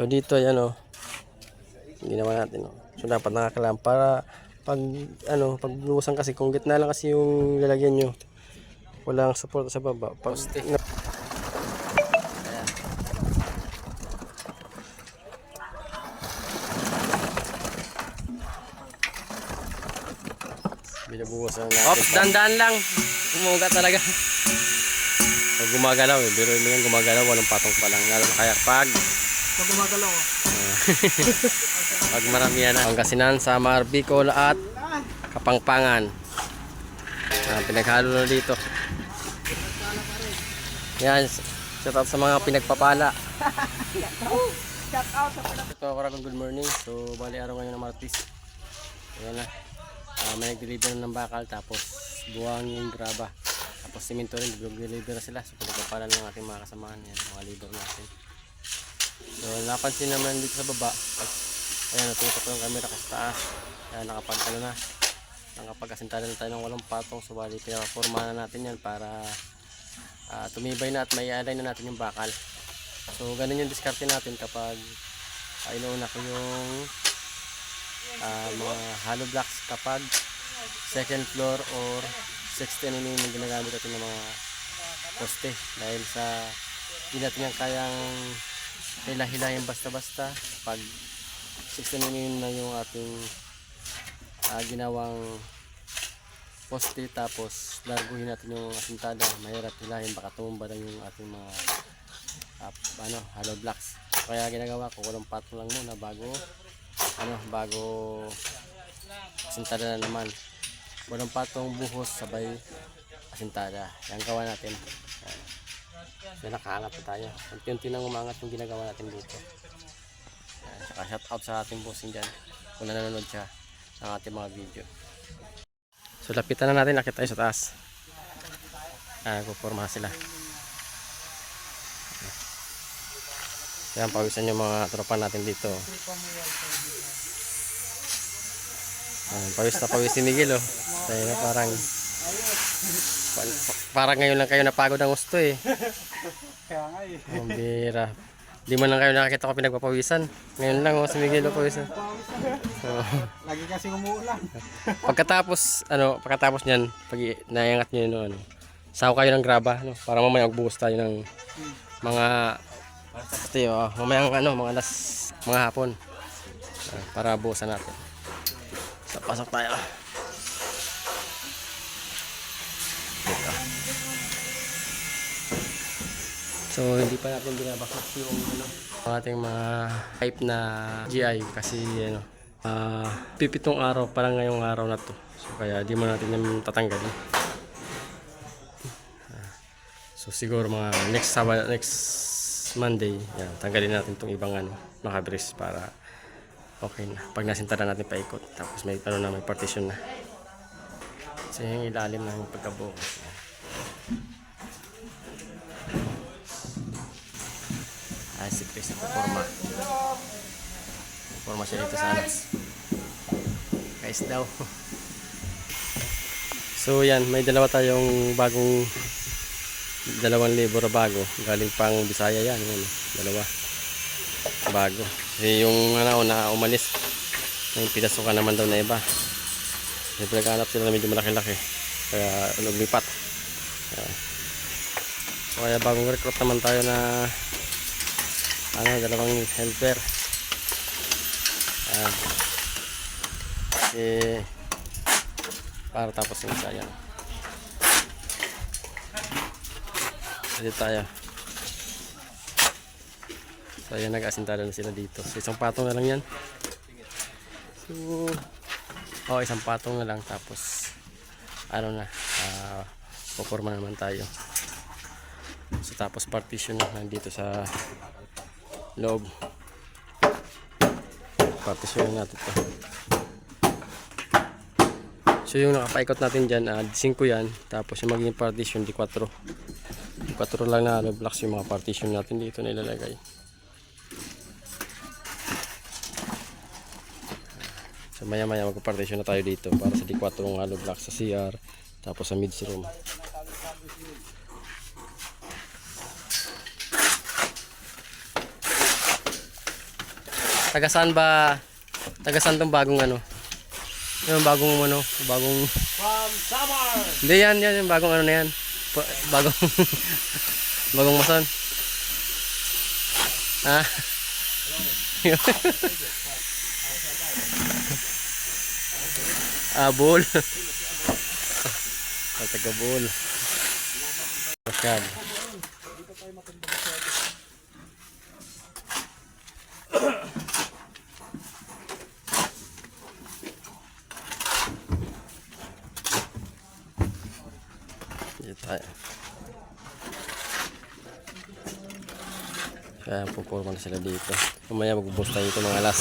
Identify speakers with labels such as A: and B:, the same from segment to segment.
A: So dito yan o. Ginawa natin o. So dapat nakakalam para pag pag buhusan kasi kung gitna lang kasi yung lalagyan nyo. Walang support sa baba. Poste. Binabuhusan natin. Ops, dandan lang. Umuga talaga. Pag gumagalaw biro mo yan gumagalaw, walang patong pa lang. Lalo na kaya pag
B: gumagalaw
A: pag maramihan na. Pangasinan, Samar, Bicol at Kapangpangan. Pinaghalo na dito. Yan, shout out sa mga pinagpapala. Ito ako good morning. So bali araw ngayon ng Martes. Ayan na. May nag-deliver ng bakal tapos buwang yung graba. Tapos simento rin, nag-deliver na sila. So pinagpapala ng ating mga kasamahan. Yan, mga labor natin. So napansin naman dito sa baba. Ayan, natutok yung camera kasi taas. Ayan, nakapag-asintada na tayo ng walang patong. So bali pinaforma na natin yan para tumibay na at may align na natin yung bakal. So ganun yung diskarte natin kapag inuuna ko yung mga hollow blocks kapag second floor or 16 mm yung ginagamit natin ng mga poste. Dahil sa hindi natin yan kayang hila-hilayin basta-basta pag 16 mm na yung ating ginawang poste tapos larguhin natin yung asintada, mahirap hilahin, baka tumumba lang yung ating mga hollow blocks. Kaya ginagawa ko walang patong lang muna bago asintada na naman. Walang patong, buhos sabay asintada. Yan gawa natin. So nakaangat na tayo. Unti-unti nang umangat yung ginagawa natin dito. Saka shout out sa ating bossing dyan kung nanonood siya ng ating mga video. So lapitan na natin, nakita tayo sa taas. Kuporma sila. Yan, pawisan yung mga tropa natin dito. Pawis na pawis si Miguel oh. Tayo na parang ngayon lang kayo napagod ang gusto eh.
B: Kaya nga eh.
A: Ang bira. Di man lang kayo nakakita ko pinagpapawisan. Ngayon lang oh si Miguel oh pawisan.
B: Lagi kasi umuulan.
A: Pagkatapos niyan, pag naiangat niyo yun saw kayo ng graba para mamaya magbuhos tayo ng mga mamayang mga hapon. Para buhusan natin. So pasok tayo. Dito. So hindi pa natin binabakot yung ating mga pipe na GI kasi pipitong araw parang ngayong araw na to. So kaya di mo natin yung tatanggalin. So siguro mga next Monday, yan, tanggalin natin itong ibang nakabris para okay na. Pag nasintada natin paikot, tapos may may partition na. So yung ilalim na yung pagkabukas. Si Chris na forma siya dito sa guys daw. So yan, may dalawa tayong dalawang libro bago galing pang Bisaya yan, dalawa bago. Yung na umalis yung pinasukan naman daw na iba, may pinaghanap sila na medyo malaki-laki kaya lumipat. So kaya bagong recruit naman tayo na dalawang helper. Para tapos yung isa yan. Dito tayo. So ayan, nag-asintada na sila dito. So isang patong na lang yan. So isang patong na lang tapos puporma naman tayo. So tapos partition na nandito sa loob. Partition natin to. So yung nakapaikot natin dyan, 5 yan. Tapos yung magiging partition, di 4. Di 4 lang na blocks yung mga partition natin dito na ilalagay. So maya maya magpa-partition na tayo dito para sa di 4 hollow blocks sa CR. Tapos sa mid room. Taga saan tong bagong ano? Yung bagong ano, bagong
B: From Samar!
A: hindi yan yung bagong ano na yan. Bagong bagong mason. Ah. Bol. Taga bol. Masyad. Dito tayo. Kaya pupurma na sila dito. Mamaya magbubuhos tayo dito mga alas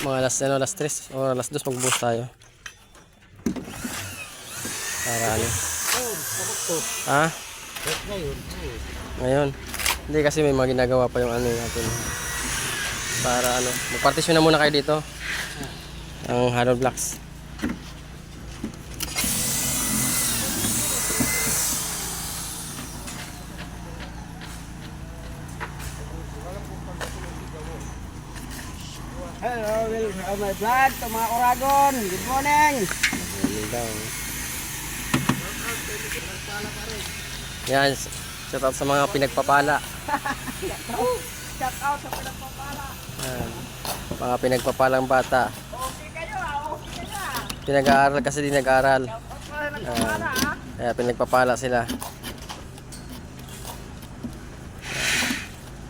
A: mga alas 3 o alas 2 magbuhos tayo. Para ano? Ha? Ngayon. Hindi kasi may mga ginagawa pa yung ano natin. Para ano, magpartisyon na muna kayo dito. Ang hollow blocks.
B: Hello, welcome my vlog to mga Oragon. Good morning.
A: Ayun daw. Yan, shout out sa mga pinagpapala.
B: Shout out sa pinagpapala.
A: Yan, mga pinagpapalang bata.
B: Okay kayo okay kayo
A: Pinag-aaral kasi di nag-aaral.
B: Pinagpapala
A: Kaya pinagpapala sila.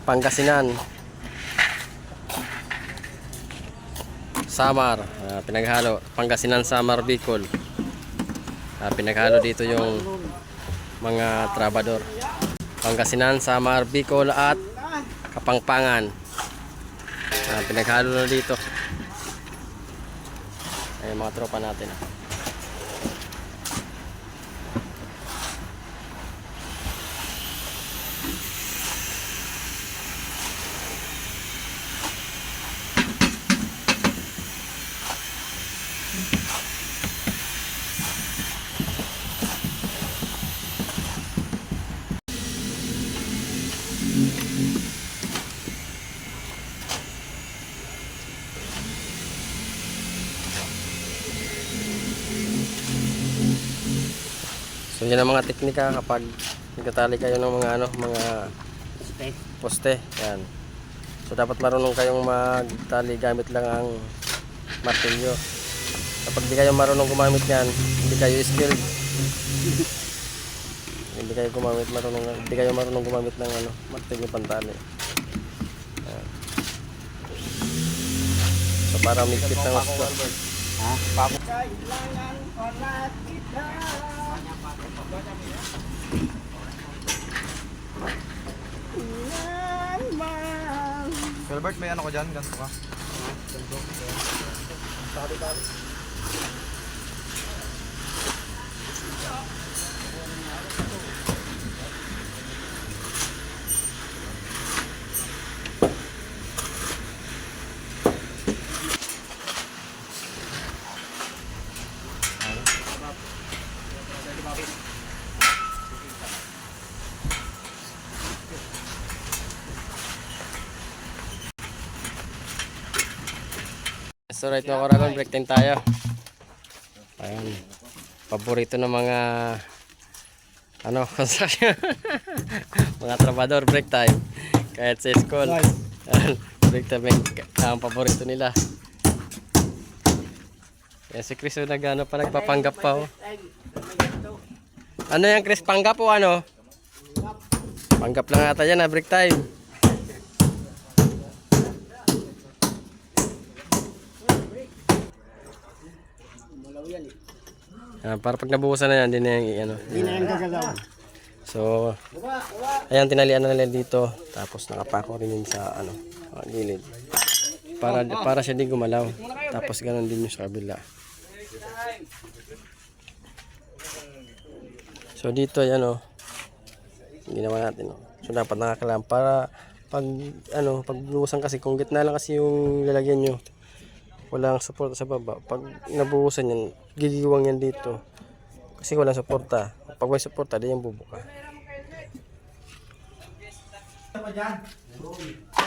A: Pangasinan. Samar, pinaghalo. Pangasinan, Samar, Bicol. Pinaghalo dito yung mga trabador. Pangasinan, Samar, Bicol at Kapangpangan. Pinaghalo na dito. Ay mga tropa natin. So yan ang mga teknika kapag nagtatali kayo ng mga ano, mga poste. Yan. So dapat marunong kayong magtali gamit lang ang martilyo. Kapag di kayo marunong gumamit yan, hindi kayo skilled. Hindi kayo marunong gumamit ng ano, martilyo pantali. Yan. So para mikit ng gusto.
B: Ha? Papo.
C: Albert, may ano ko dyan? Ganto ka?
A: So right now Oragon, break time tayo. Ayan. Paborito ng mga ano, construction. Mga trabador, break time. Kahit sa school. Ayan, break time ang paborito nila. Yan si Chris nagano pa, nagpapanggap pa oh. Ano yan Chris, panggap o ano? Panggap lang ata yan, break time. Para pag nabuhusan na yan, hindi na yung ano.
B: Hindi na yung gagalaw.
A: So, ayan, tinalian na nila dito. Tapos nakapako rin yun sa ano, gilid. Para siya di gumalaw. Tapos ganoon din yung sa kabila. So dito ayan oh. Ginawa natin oh. So dapat nakakalam para pag ano, pag buhusan kasi kung gitna lang kasi yung lalagyan nyo. Walang suporta sa baba. Pag nabuhusan yan, gigiwang yan dito. Kasi walang suporta. Pag may suporta, di yan bubuka.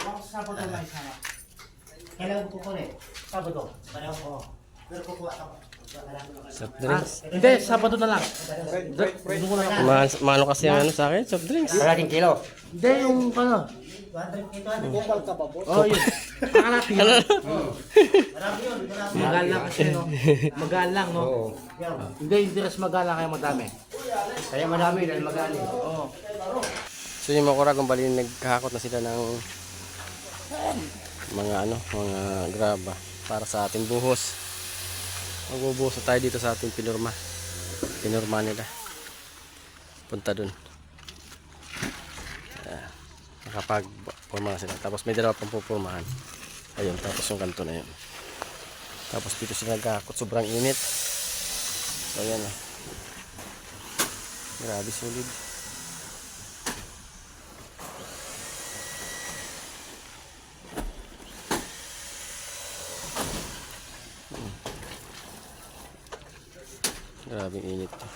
C: Sabado lang sana. Kailangan ko kunin. Sabado. Pareho ko. Pero kukuha ako.
A: Soft drinks.
C: Hindi, Sabado na lang.
A: Mahal kasi ang ano sa akin, soft drinks.
C: Kalating kilo. Hindi, yung ano. 200 kumpal ka pa, boss? Oo, yun. Nakalati yun. Marami yun. Magal lang kasi, no? Magal lang, no? Oo. Hindi, interest magal lang kaya madami. Kaya madami dahil magal. Oo.
A: So yung mga Kuragon, bali naghahakot na sila ng mga graba para sa ating buhos. Magbubuhos na tayo dito sa ating pinurma nila, punta dun. Nakapag-purma na sila, tapos may dalawa pang pupurmahan. Ayun, tapos yung kanto na yun. Tapos dito sila naghahakot, sobrang init. So ayan, grabe solid. Grabing init to.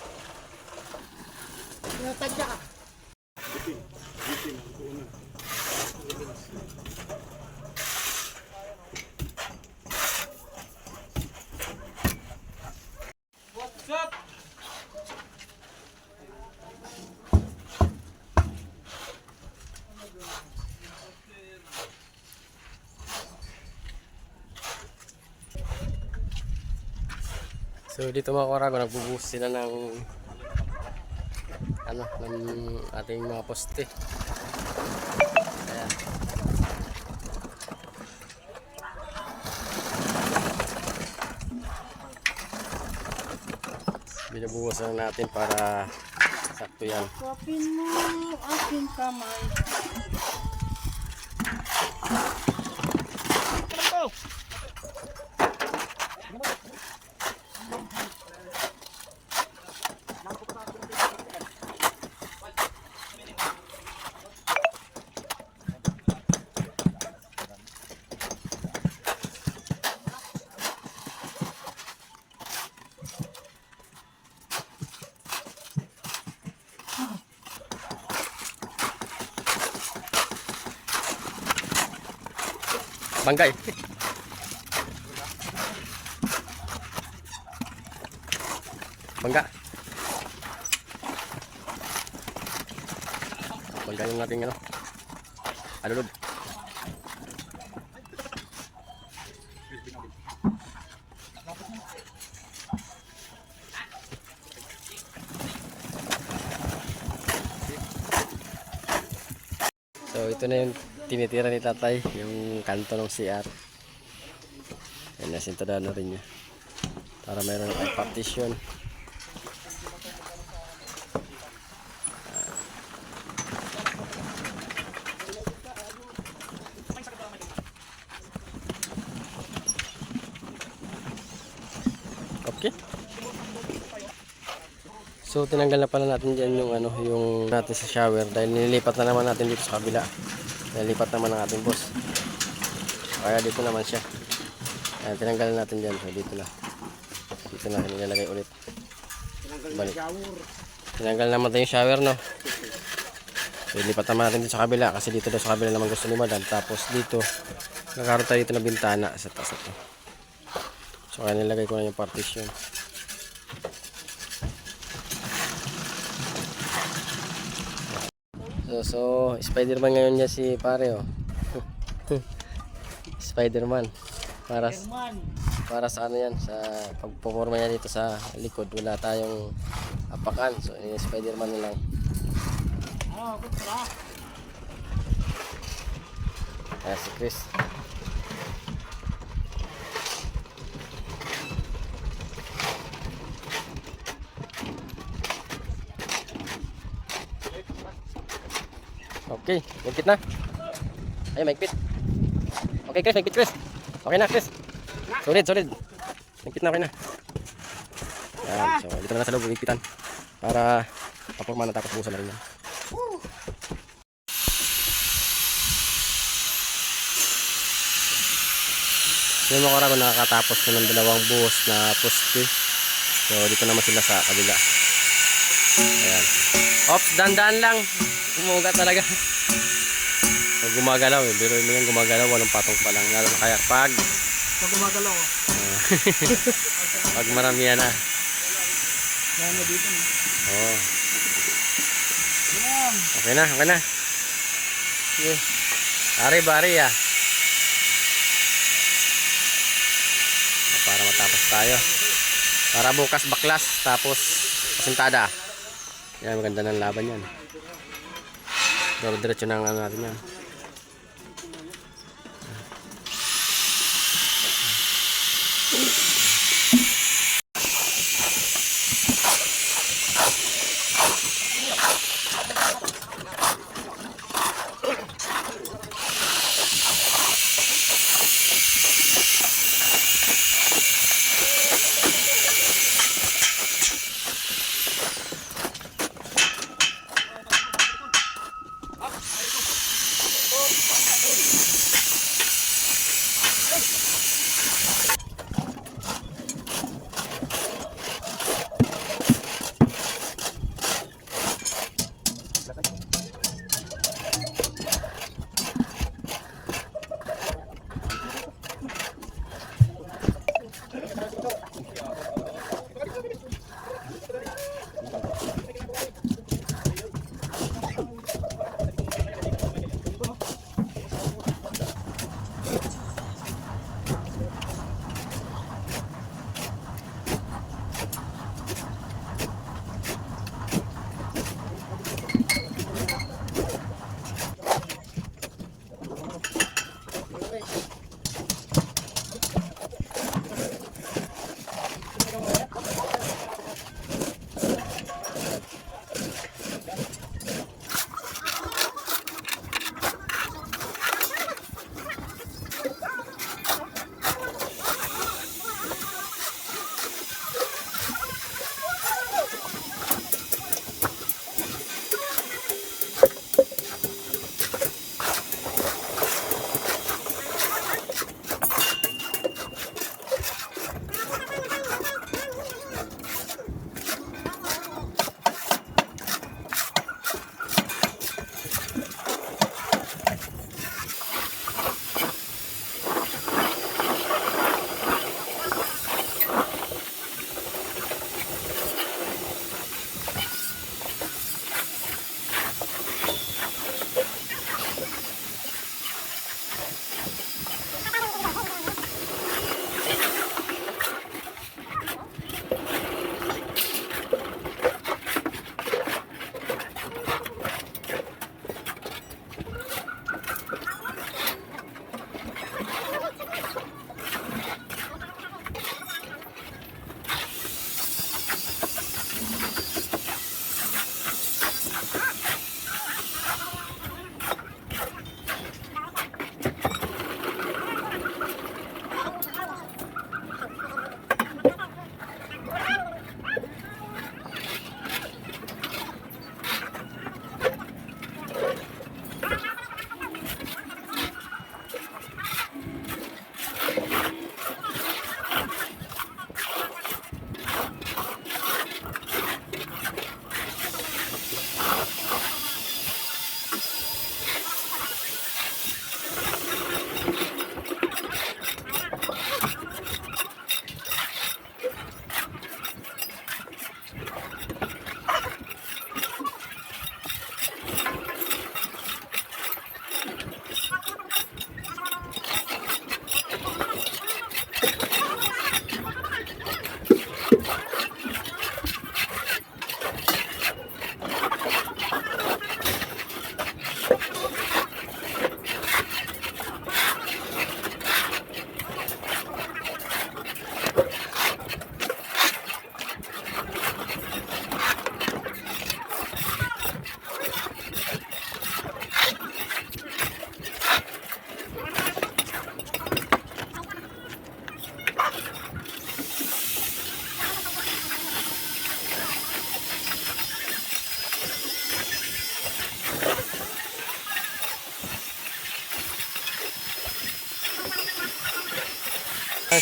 A: So dito mga Kuragon, nagbubuhos sila ng ating mga poste. Ayan. Binubuhos lang natin para sakto yan.
D: Kapin mo aking kamay.
A: Bangkay. Bangga. Bangga yung ating alulod. So ito na yung tinitira ni tatay, yung kanto ng CR. Yan, nasintada na rin niya para mayroon ay partition. Okay. So tinanggal na pala natin diyan yung natin sa shower dahil nililipat na naman natin dito sa kabila. Nililipat naman ang ating boss. Kaya dito naman siya. Ayan, tinanggal natin diyan. So dito na. Dito na nilalagay ulit. Balik. Tinanggal naman tayo yung shower, no. So ilipat naman natin dito sa kabila kasi dito daw sa kabila naman gusto ni Madam. Tapos dito nagkaroon tayo dito na bintana sa taas ito. So kaya nilagay ko na yung partition. So Spider-Man ngayon niya si pare, oh. Spider-Man. Para sa ano yan, sa pagpoporma niya dito sa likod, wala tayong apakan. So Spider-Man na lang. Ayan si Chris. Okay, magpit na. Ay, magpit. Okay, Chris, magpit, Chris. Okay na, Chris. Solid. Magpit na, okay na. Ayan, so dito na sa loob, magpitan. Para paporma na tapos buusan na rin yan. Yung mga Kuragon, nakakatapos ko ng dalawang buhos na poste. So dito naman sila sa kabila. Ayan. Ops, dandan lang. Umuga talaga. So Pag gumagalaw eh, biro mo yan gumagalaw, walang patong pa lang. Lalo na kaya pag
C: Pag gumagalaw oh.
A: pag maramihan na.
C: Yan na dito no.
A: Oo. Okay na, okay na. Sige. Ari-bari ah. Para matapos tayo. Para bukas baklas, tapos pasintada. Yan, maganda ng laban yan. Diretso na ang natin yan.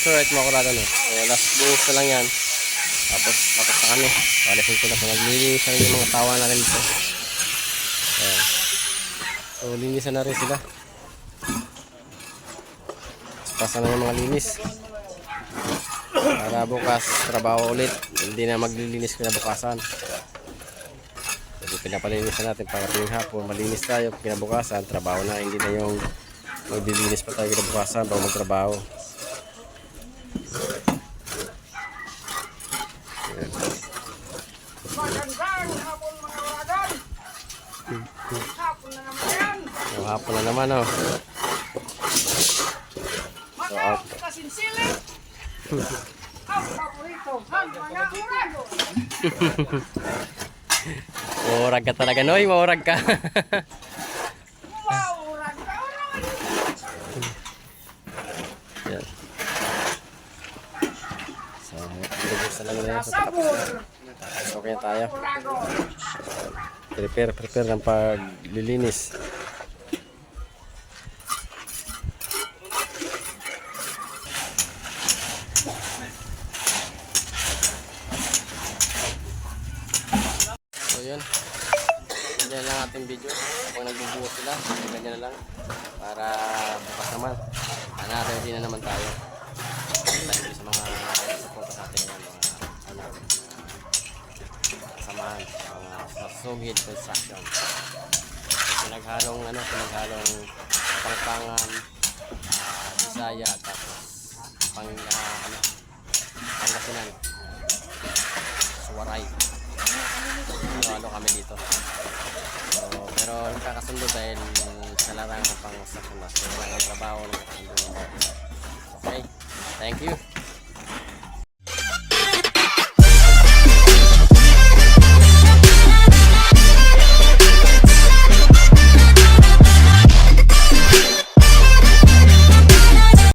A: So right mga kurado no. So last buhos na lang yan. Tapos tapos na kami. Alisin ko na kung naglilinis ang mga tawa na rin dito. Ayan. So So linisan na rin sila. Pasa na yung mga linis. Para bukas trabaho ulit. Hindi na maglilinis kinabukasan. Jadi pinapalinisan natin para tuwing hapon malinis tayo. Kinabukasan trabaho na. Hindi na yung maglilinis pa tayo kinabukasan bago magtrabaho.
B: Magandang hapon mga oragon. Hapon na naman yan.
A: So, hapon na naman oh.
B: Makaw kasinsilit. Ang paborito ng mga oragon.
A: Maurag ka talaga Noy. Maurag ka.
B: Maurag ka oragon.
A: Yan. So, ilubos na lang na yan sa
B: Sabor.
A: tapos okay na tayo.
B: Oragon.
A: Prepare ng paglilinis. So yun. Ganyan lang ating video. Kung nagbubuhos sila, ganyan na lang. Para bukas naman. Ready na naman tayo. Thank you sa mga support sa ating mga samahan, mga Sasugid Construction. Pinaghalong Pangpangan, Bisaya, tapos Pangasinan, Suwaray. Halo kami dito. So, pero nagkakasundo dahil sa larangan ng pang-construction. Wala ang trabaho. Okay, thank you.